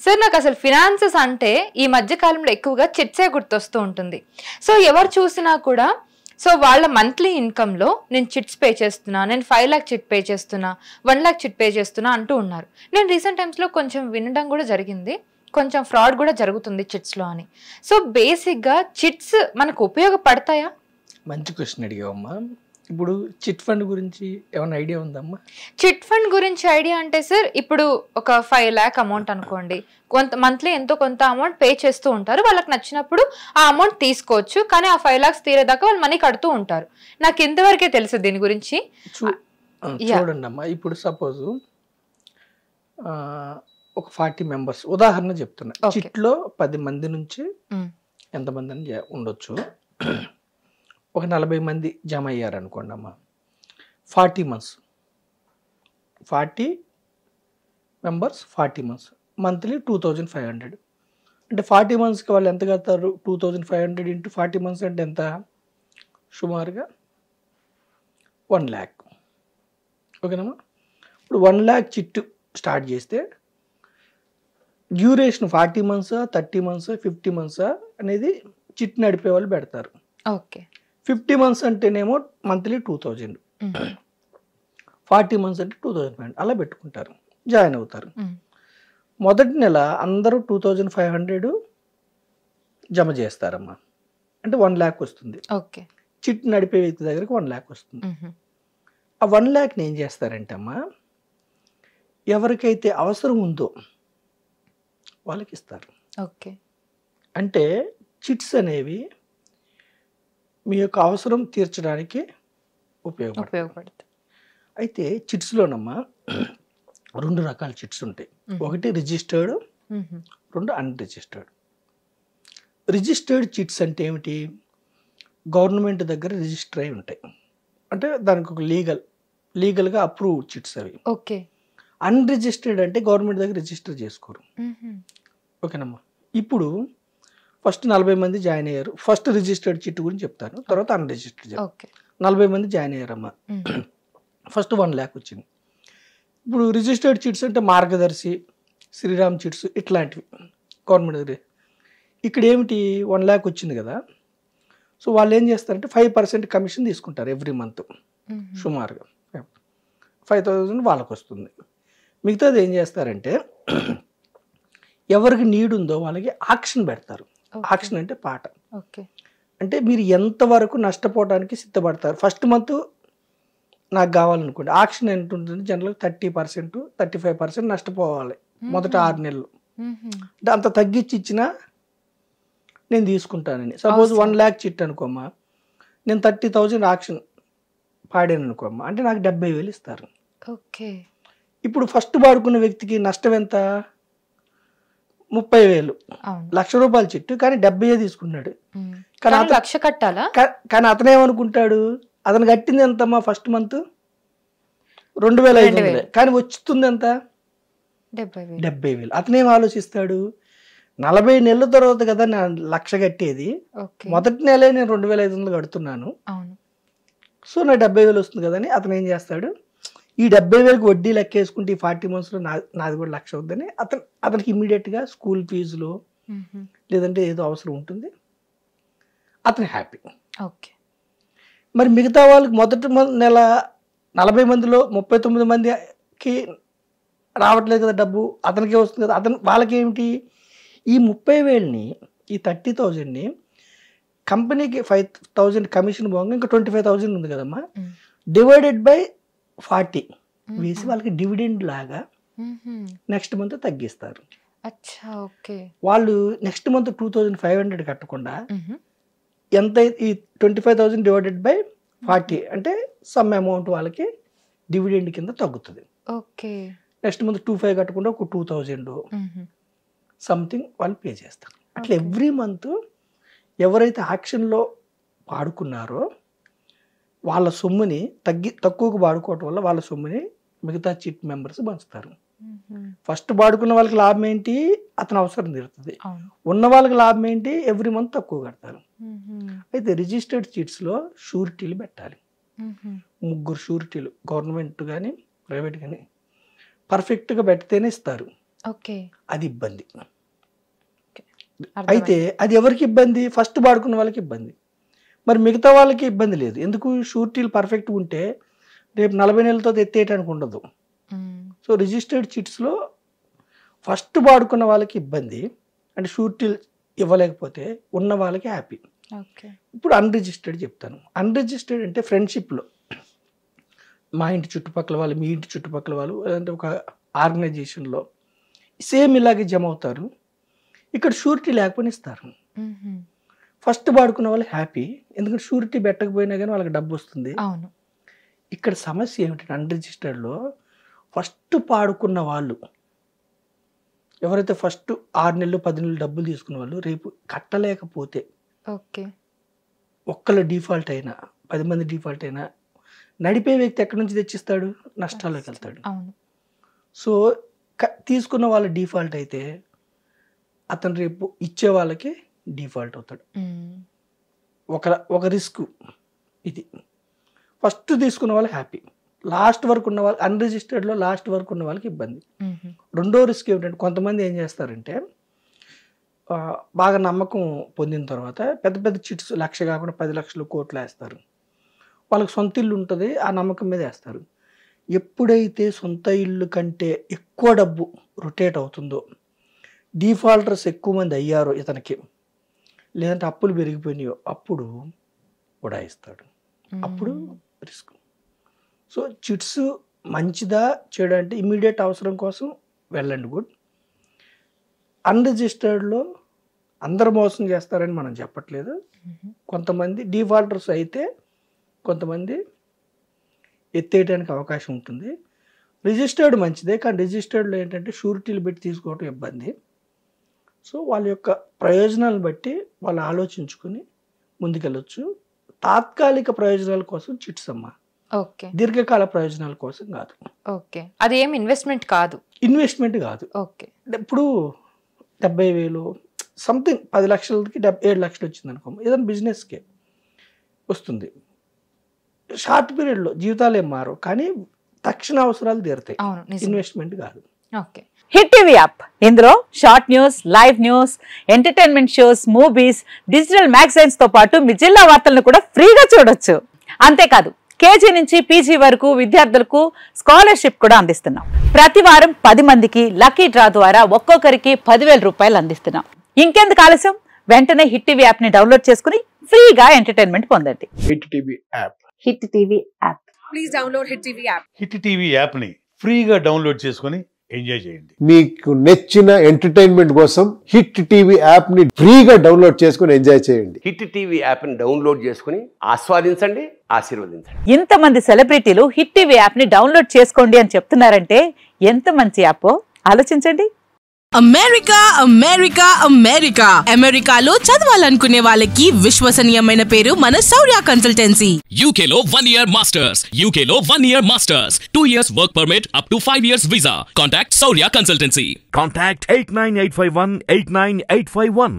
Sir నాకు అసలు finances అంటే ఈ మధ్య కాలంలో ఎక్కువగా చిట్సే గుర్తొస్తూ ఉంటుంది. సో ఎవరు చూసినా కూడా సో వాళ్ళ మంత్లీ ఇన్కమ్లో నేను చిట్స్ పే చేస్తున్నా, నేను 5 lakhs చిట్ పే చేస్తున్నా, 1 lakh చిట్ పే చేస్తున్నా అంటూ ఉన్నారు. నేను రీసెంట్ టైమ్స్లో కొంచెం వినడం కూడా జరిగింది, కొంచెం ఫ్రాడ్ కూడా జరుగుతుంది చిట్స్లో అని. సో బేసిక్గా చిట్స్ మనకు ఉపయోగపడతాయా? మంచి క్వశ్చన్ అడిగావమ్మా. ఇప్పుడు చిట్ ఫండ్ గురించి ఏమైనా ఐడియా ఉందమ్మా? చిట్ ఫండ్ గురించి ఐడియా అంటే సార్, ఇప్పుడు ఒక 5 lakh అమౌంట్ అనుకోండి, కొంత మంత్లీ ఎంతో కొంత అమౌంట్ పే చేస్తూ ఉంటారు. వాళ్ళకి నచ్చినప్పుడు ఆ అమౌంట్ తీసుకోవచ్చు, కానీ ఆ 5 lakhs తీరేదాకా వాళ్ళు మనీ కడుతూ ఉంటారు. నాకు ఇంతవరకే తెలుసు దీని గురించి. చూడండి అమ్మా, ఇప్పుడు సపోజ్ ఒక 40 members ఉదాహరణ చెప్తున్నా. చిట్లో 10 మంది నుంచి ఎంతమంది అని ఉండొచ్చు. ఒక 40 మంది జమ అయ్యారు అనుకోండి అమ్మా. 40 months, 40 members, 40 months, మంత్లీ 2500. అంటే 40 monthsకి వాళ్ళు ఎంత కడతారు? 2500 into 40 months అంటే ఎంత? సుమారుగా 1 lakh. ఓకేనమ్మా. ఇప్పుడు 1 lakh చిట్టు స్టార్ట్ చేస్తే డ్యూరేషన్ 40 months, 30 months, 50 months అనేది చిట్ నడిపే వాళ్ళు పెడతారు. ఓకే. 50 months అంటేనేమో మంత్లీ 2000, 40 months అంటే 2500 అలా పెట్టుకుంటారు, జాయిన్ అవుతారు. మొదటి నెల అందరూ 2500 జమ చేస్తారమ్మా. అంటే 1 lakh వస్తుంది. ఓకే. చిట్ నడిపే వ్యక్తి దగ్గరికి 1 lakh వస్తుంది. ఆ 1 lakhని ఏం చేస్తారంటే అమ్మా, ఎవరికైతే అవసరం ఉందో వాళ్ళకి ఇస్తారు. ఓకే. అంటే చిట్స్ అనేవి మీ యొక్క అవసరం తీర్చడానికి ఉపయోగపడతాయి. అయితే చిట్స్లోనమ్మా 2 రకాల చిట్స్ ఉంటాయి. ఒకటి రిజిస్టర్డ్, 2 అన్రిజిస్టర్డ్. రిజిస్టర్డ్ చిట్స్ అంటే ఏమిటి? గవర్నమెంట్ దగ్గర రిజిస్టర్ అయి ఉంటాయి. అంటే దానికి ఒక లీగల్గా అప్రూవ్ చిట్స్ అవి. ఓకే. అన్రిజిస్టర్డ్ అంటే గవర్నమెంట్ దగ్గర రిజిస్టర్ చేసుకోరు. ఓకేనమ్మా. ఇప్పుడు ఫస్ట్ 40 మంది జాయిన్ అయ్యారు. ఫస్ట్ రిజిస్టర్డ్ చిట్ గురించి చెప్తాను, తర్వాత అన్రిజిస్టర్డ్ చెప్తాను. 40 మంది జాయిన్ అయ్యారమ్మా. ఫస్ట్ 1 lakh వచ్చింది. ఇప్పుడు రిజిస్టర్డ్ చిట్స్ అంటే మార్గదర్శి, శ్రీరామ్ చిట్స్ ఇట్లాంటివి గవర్నమెంట్ దగ్గర. ఇక్కడ ఏమిటి? 1 lakh వచ్చింది కదా. సో వాళ్ళు ఏం చేస్తారంటే 5% కమిషన్ తీసుకుంటారు ఎవ్రీ మంత్. సుమారుగా 5000 వాళ్ళకు వస్తుంది. మిగతాది ఏం చేస్తారంటే ఎవరికి నీడ్ ఉందో వాళ్ళకి ఆక్షన్ పెడతారు. ఆక్షన్ అంటే పాట. అంటే మీరు ఎంతవరకు నష్టపోవడానికి సిద్ధపడతారు. ఫస్ట్ మంత్ నాకు కావాలనుకోండి, ఆక్షన్ ఎంత ఉంటుంది? జనరల్గా 30%, 35% నష్టపోవాలి మొదట 6 నెలలు. అంటే అంత తగ్గించి ఇచ్చినా నేను తీసుకుంటానని. సపోజ్ 1 lakh చిట్ అనుకోమ్మా, నేను 30,000 ఆక్షన్ పాడాను అనుకోమ్మా, అంటే నాకు 70,000 ఇస్తారు. ఓకే. ఇప్పుడు ఫస్ట్ పాడుకున్న వ్యక్తికి నష్టం ఎంత? 30,000. ₹1,00,000 చిట్టు, కానీ 70,000 తీసుకున్నాడు. కానీ లక్ష కట్టాలా? కానీ అతనేమనుకుంటాడు? అతను కట్టింది ఎంతమ్మా ఫస్ట్ మంత్? 2,500. కానీ వస్తుంది ఎంత? 70,000. అతనేం ఆలోచిస్తాడు? 40 నెలల తర్వాత కదా నా 1,00,000 కట్టేది, మొదటి నెలే నేను 2,500 కడుతున్నాను, సో నా 70,000 వస్తుంది కదా అని అతను ఏం చేస్తాడు? ఈ 70,000కి వడ్డీ లెక్కేసుకుంటే ఈ 40 monthsలో నాది కూడా 1,00,000 అవుతుందని అతనికి ఇమ్మీడియట్గా స్కూల్ ఫీజులో లేదంటే ఏదో అవసరం ఉంటుంది, అతను హ్యాపీ. ఓకే. మరి మిగతా వాళ్ళకి మొదటి నెల 40 మందిలో 39 మందికి రావట్లేదు కదా డబ్బు, అతనికే వస్తుంది కదా. వాళ్ళకి ఏమిటి? ఈ 30,000ని, ఈ 30,000ని కంపెనీకి 5,000 కమిషన్ పోగా ఇంకా 25,000 ఉంది కదమ్మా, డివైడెడ్ బై 40 వేసి వాళ్ళకి డివిడెండ్ లాగా నెక్స్ట్ మంత్ తగ్గిస్తారు. వాళ్ళు నెక్స్ట్ మంత్ 2,500 కట్టకుండా ఎంత? ఈ 25,000 డివైడెడ్ బై 40 అంటే సమ్ అమౌంట్ వాళ్ళకి డివిడెండ్ కింద తగ్గుతుంది. నెక్స్ట్ మంత్ 2,500 కట్టకుండా ఒక 2,000 సంథింగ్ వాళ్ళు పే చేస్తారు. అట్లా ఎవ్రీ మంత్ ఎవరైతే ఆక్షన్లో పాడుకున్నారో వాళ్ళ సొమ్ముని తక్కువకు వాడుకోవటం వల్ల వాళ్ళ సొమ్ముని మిగతా చిట్ మెంబర్స్ పంచుతారు. ఫస్ట్ వాడుకున్న వాళ్ళకి లాభం ఏంటి? అతని అవసరం తీరుతుంది. ఉన్న వాళ్ళకి లాభం ఏంటి? ఎవ్రీ మంత్ తక్కువ కడతారు. అయితే రిజిస్టర్డ్ చిట్స్లో షూరిటీలు పెట్టాలి. 3 షూరిటీలు, గవర్నమెంట్ కానీ ప్రైవేట్ కానీ పర్ఫెక్ట్గా పెడితేనే ఇస్తారు. ఓకే. అది ఇబ్బంది. అయితే అది ఎవరికి ఇబ్బంది? ఫస్ట్ వాడుకున్న వాళ్ళకి ఇబ్బంది. మరి మిగతా వాళ్ళకి ఇబ్బంది లేదు. ఎందుకు? షూరిటీలు పర్ఫెక్ట్గా ఉంటే రేపు 40 నెలలతో ఎత్తేయటానికి ఉండదు. సో రిజిస్టర్డ్ చిట్స్లో ఫస్ట్ వాడుకున్న వాళ్ళకి ఇబ్బంది, అంటే షూరిటీలు ఇవ్వలేకపోతే ఉన్న వాళ్ళకి హ్యాపీ. ఇప్పుడు అన్రిజిస్టర్డ్ చెప్తాను. అన్రిజిస్టర్డ్ అంటే ఫ్రెండ్షిప్లో మా ఇంటి చుట్టుపక్కల వాళ్ళు, మీ ఇంటి చుట్టుపక్కల వాళ్ళు, లేదంటే ఒక ఆర్గనైజేషన్లో సేమ్ ఇలాగే జమ అవుతారు. ఇక్కడ షూరిటీ లేకపోయినా ఇస్తారు. ఫస్ట్ వాడుకున్న వాళ్ళు హ్యాపీ, ఎందుకంటే షూరిటీ పెట్టకపోయినా కానీ వాళ్ళకి డబ్బు వస్తుంది. ఇక్కడ సమస్య ఏమిటంటే అన్రిజిస్టర్డ్లో ఫస్ట్ పాడుకున్న వాళ్ళు ఎవరైతే ఫస్ట్ 6 నెలలు 10 నెలలు డబ్బులు తీసుకున్న వాళ్ళు రేపు కట్టలేకపోతే ఒక్కళ్ళు డిఫాల్ట్ అయినా 10 మంది డిఫాల్ట్ అయినా నడిపే వ్యక్తి ఎక్కడి నుంచి తెచ్చిస్తాడు? నష్టాల్లోకి వెళ్తాడు. సో తీసుకున్న వాళ్ళు డిఫాల్ట్ అయితే అతను రేపు ఇచ్చే వాళ్ళకి డిఫాల్ట్ అవుతాడు. ఒక రిస్క్ ఇది. ఫస్ట్ తీసుకున్న వాళ్ళు హ్యాపీ, లాస్ట్ వరకు ఉన్న వాళ్ళు అన్రిజిస్టర్డ్లో లాస్ట్ వరకు ఉన్న వాళ్ళకి ఇబ్బంది. రెండో రిస్క్ ఏమిటంటే కొంతమంది ఏం చేస్తారంటే బాగా నమ్మకం పొందిన తర్వాత పెద్ద పెద్ద చిట్స్ 1 లక్ష కాకుండా 10 లక్షలు కోట్లు వేస్తారు. వాళ్ళకి సొంత ఇల్లు ఉంటుంది, ఆ నమ్మకం మీద వేస్తారు. ఎప్పుడైతే సొంత ఇల్లు కంటే ఎక్కువ డబ్బు రొటేట్ అవుతుందో, డిఫాల్టర్స్ ఎక్కువ మంది అయ్యారో ఇతనికి, లేదంటే అప్పులు పెరిగిపోయినాయో, అప్పుడు ఉడాయిస్తాడు. అప్పుడు రిస్క్. సో చిట్స్ మంచిదా చెడు అంటే ఇమ్మీడియట్ అవసరం కోసం వెళ్ళండి, గుడ్. అన్రిజిస్టర్డ్లో అందరు మోసం చేస్తారని మనం చెప్పట్లేదు. కొంతమంది డిఫాల్టర్స్ అయితే కొంతమంది ఎత్తేయడానికి అవకాశం ఉంటుంది. రిజిస్టర్డ్ మంచిదే, కానీ రిజిస్టర్డ్లో ఏంటంటే షూరిటీలు పెట్టి తీసుకోవడం ఇబ్బంది. సో వాళ్ళ యొక్క ప్రయోజనాలను బట్టి వాళ్ళు ఆలోచించుకుని ముందుకెళ్ళొచ్చు. తాత్కాలిక ప్రయోజనాల కోసం చిట్స్ అమ్మా, దీర్ఘకాల ప్రయోజనాల కోసం కాదు. అది ఏం ఇన్వెస్ట్మెంట్ కాదు. ఇన్వెస్ట్మెంట్ కాదు. ఇప్పుడు 70,000 సంథింగ్ 10 లక్షలకి 7 లక్షలు వచ్చింది అనుకో, ఏదైనా బిజినెస్కే వస్తుంది. షార్ట్ పీరియడ్లో జీవితాలు ఏం మారు, కానీ తక్షణ అవసరాలు తీరుతాయి. ఇన్వెస్ట్మెంట్ కాదు. హిట్ టీవీ యాప్, ఇందులో short news, live news, entertainment shows, movies, digital magazines తో పాటు మీ జిల్లా వార్తలను కూడా ఫ్రీగా చూడొచ్చు. అంతేకాదు కేజీ నుంచి పీజీ వరకు విద్యార్థులకు స్కాలర్షిప్ కూడా అందిస్తున్నాం. ప్రతి వారం 10 మందికి లక్కీ డ్రా ద్వారా ఒక్కొక్కరికి 10,000 రూపాయలు అందిస్తున్నాం. ఇంకెందుకు ఆలస్యం, వెంటనే హిట్ టీవీ యాప్ ని డౌన్లోడ్ చేసుకుని ఫ్రీగా ఎంటర్టైన్మెంట్ పొందండి. Hit TV app. Hit TV app. Please download hit TV app. Hit TV app ని ఫ్రీగా డౌన్లోడ్ చేసుకుని ఎంజాయ్ చేయండి. మీకు నచ్చిన ఎంటర్టైన్మెంట్ కోసం హిట్ టీవీ యాప్ ని ఫ్రీగా డౌన్లోడ్ చేసుకుని ఎంజాయ్ చేయండి. హిట్ టీవీ యాప్ ని డౌన్లోడ్ చేసుకుని ఆస్వాదించండి, ఆశీర్వదించండి. ఇంతమంది సెలబ్రిటీలు హిట్ టీవీ యాప్ ని డౌన్లోడ్ చేసుకోండి అని చెప్తున్నారంటే ఎంత మంచి యాప్ ఆలోచించండి. అమెరికా అమెరికా అమెరికా అమెరికాలో చదవాలనుకునే వాళ్ళకి విశ్వసనీయమైన పేరు మన శౌర్య కన్సల్టెన్సీ. UK లో 1 year masters, UK లో 1 year masters, 2 years work permit up to 5 years visa. Contact Saurya Consultancy. Contact 89851 89851.